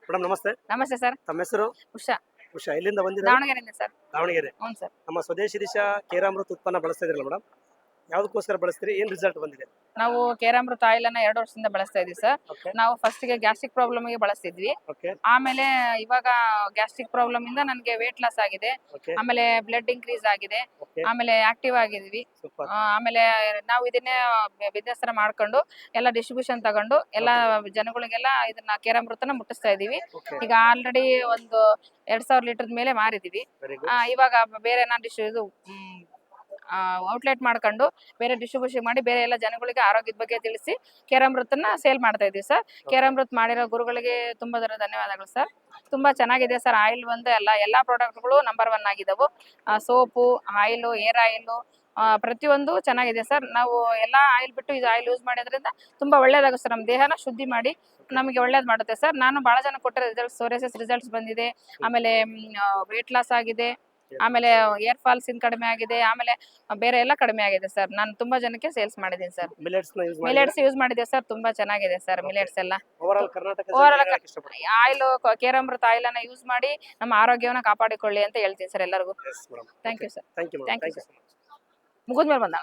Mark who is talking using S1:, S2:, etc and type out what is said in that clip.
S1: Madam ನಮಸ್ತೆ.
S2: ನಮಸ್ತೆ sir.
S1: ತಮ್ಮ ಹೆಸರು?
S2: ಉಷಾ.
S1: ಉಷಾ. ಎಲ್ಲಿಂದ ಬಂದಿರೋದು?
S2: ದಾವಣಗೆರೆಯಿಂದ ಸರ್.
S1: ದಾವಣಗೆರೆ.
S2: ಹ್ಞೂ ಸರ್.
S1: ನಮ್ಮ ಸ್ವದೇಶಿ ದಿಶ ಕೇರಾಮೃತ ಉತ್ಪನ್ನ ಬಳಸ್ತಾ ಇದ್ರಲ್ಲ ಮೇಡಮ್, ಯಾವ್ದಕ್ಕೋಸ್ಕರ ಬಳಸ್ತೀರಿ? ಏನ್ ರಿಸಲ್ಟ್ ಬಂದಿದೆ?
S2: ನಾವು ಕೇರಾಮೃತ ಆಯಿಲ್ ಅನ್ನ 2 ವರ್ಷದಿಂದ ಬಳಸ್ತಾ ಇದೀವಿ ಸರ್.
S1: ಓಕೆ
S2: ನಾವು ಫಸ್ಟ್ಗೆ ಗ್ಯಾಸ್ಟ್ರಿಕ್ ಪ್ರಾಬ್ಲಮ್ಗೆ ಬಳಸ್ತಿದ್ವಿ.
S1: ಓಕೆ
S2: ಆಮೇಲೆ ಇವಾಗ ಗ್ಯಾಸ್ಟ್ರಿಕ್ ಪ್ರಾಬ್ಲಮ್ ಇಂದ ನನಗೆ ವೇಟ್ ಲಾಸ್ ಆಗಿದೆ.
S1: ಓಕೆ
S2: ಆಮೇಲೆ ಬ್ಲಡ್ ಇನ್ಕ್ರೀಸ್ ಆಗಿದೆ.
S1: ಓಕೆ
S2: ಆಮೇಲೆ ಆಕ್ಟಿವ್ ಆಗಿದ್ವಿ.
S1: ಸೂಪರ್.
S2: ಆಮೇಲೆ ನಾವು ಇದನ್ನೇ ಬಿಸ್ನೆಸ್ ತರ ಮಾಡ್ಕೊಂಡು ಎಲ್ಲ ಡಿಸ್ಟ್ರಿಬ್ಯೂಷನ್ ತಗೊಂಡು ಎಲ್ಲ ಜನಗಳಿಗೆಲ್ಲ ಇದನ್ನ ಕೇರಾಮೃತನ ಮುಟ್ಟಿಸ್ತಾ ಇದೀವಿ.
S1: ಓಕೆ
S2: ಈಗ ಆಲ್ರೆಡಿ ಒಂದು 2000 ಲೀಟರ್ ಮೇಲೆ ಮಾರಿದೀವಿ.
S1: Very good.
S2: ಇವಾಗ ಬೇರೆ ನಾನು ಇದು ಔಟ್ಲೆಟ್ ಮಾಡ್ಕೊಂಡು ಬೇರೆ ಡಿಸ್ಟ್ರಿಬ್ಯೂಷನ್ ಮಾಡಿ ಬೇರೆ ಎಲ್ಲ ಜನಗಳಿಗೆ ಆರೋಗ್ಯದ ಬಗ್ಗೆ ತಿಳಿಸಿ ಕೇರಾಮೃತನ ಸೇಲ್ ಮಾಡ್ತಾ ಇದೀವಿ ಸರ್. ಕೇರಾಮೃತ ಮಾಡಿರೋ ಗುರುಗಳಿಗೆ ತುಂಬಾ ಧನ್ಯವಾದಗಳು ಸರ್. ತುಂಬಾ ಚೆನ್ನಾಗಿದೆ ಸರ್. ಆಯಿಲ್ ಬಂದು ಎಲ್ಲಾ ಪ್ರಾಡಕ್ಟ್ಗಳು ನಂಬರ್ 1 ಆಗಿದ್ದವು. ಸೋಪು, ಆಯಿಲ್, ಏರ್ ಆಯಿಲ್ ಪ್ರತಿಯೊಂದು ಚೆನ್ನಾಗಿದೆ ಸರ್. ನಾವು ಎಲ್ಲಾ ಆಯಿಲ್ ಬಿಟ್ಟು ಇದು ಆಯಿಲ್ ಯೂಸ್ ಮಾಡೋದ್ರಿಂದ ತುಂಬಾ ಒಳ್ಳೇದಾಗುತ್ತೆ ಸರ್. ನಮ್ಮ ದೇಹನ ಶುದ್ಧಿ ಮಾಡಿ ನಮಗೆ ಒಳ್ಳೇದ್ ಮಾಡುತ್ತೆ ಸರ್. ನಾನು ಬಹಳ ಜನ ಕೊಟ್ಟ ರಿಸಲ್ಟ್ಸ್, ಸೋರಿಯಾಸಿಸ್ ರಿಸಲ್ಟ್ಸ್ ಬಂದಿದೆ. ಆಮೇಲೆ ವೇಟ್ ಲಾಸ್ ಆಗಿದೆ. ಆಮೇಲೆ ಏರ್ ಫಾಲ್ಸ್ ಕಡಿಮೆ ಆಗಿದೆ. ಆಮೇಲೆ ಬೇರೆ ಎಲ್ಲ ಕಡಿಮೆ ಆಗಿದೆ ಸರ್. ನಾನು ತುಂಬಾ ಜನಕ್ಕೆ ಸೇಲ್ಸ್ ಮಾಡಿದ್ದೀನಿ ಸರ್.
S1: ಮಿಲೆಟ್ಸ್ ನ ಯೂಸ್ ಮಾಡಿ
S2: ಮಿಲೆಟ್ಸ್ ಯೂಸ್ ಮಾಡಿದೆ ಸರ್. ತುಂಬಾ ಚೆನ್ನಾಗಿದೆ ಸರ್ ಮಿಲೆಟ್ಸ್ ಎಲ್ಲ.
S1: ಓವರ್ ಆಲ್ ಕರ್ನಾಟಕ
S2: Overall
S1: ಜನರಿಗೆ ಹೇಳಕ್ ಇಷ್ಟಪಡ್ತೀನಿ.
S2: ಆಯಿಲ್, ಕೇರಾಮೃತ ಆಯಿಲ್ ಅನ್ನ ಯೂಸ್ ಮಾಡಿ ನಮ್ಮ ಆರೋಗ್ಯವನ್ನ ಕಾಪಾಡಿಕೊಳ್ಳಿ ಅಂತ ಹೇಳ್ತೀನಿ ಸರ್ ಎಲ್ಲರಿಗೂ.
S1: Yes madam.
S2: Thank you sir.
S1: Thank you madam.
S2: Thank you,
S1: thank you so much.
S2: ಮುಗಿದ್ಮೇಲೆ ಬಂದ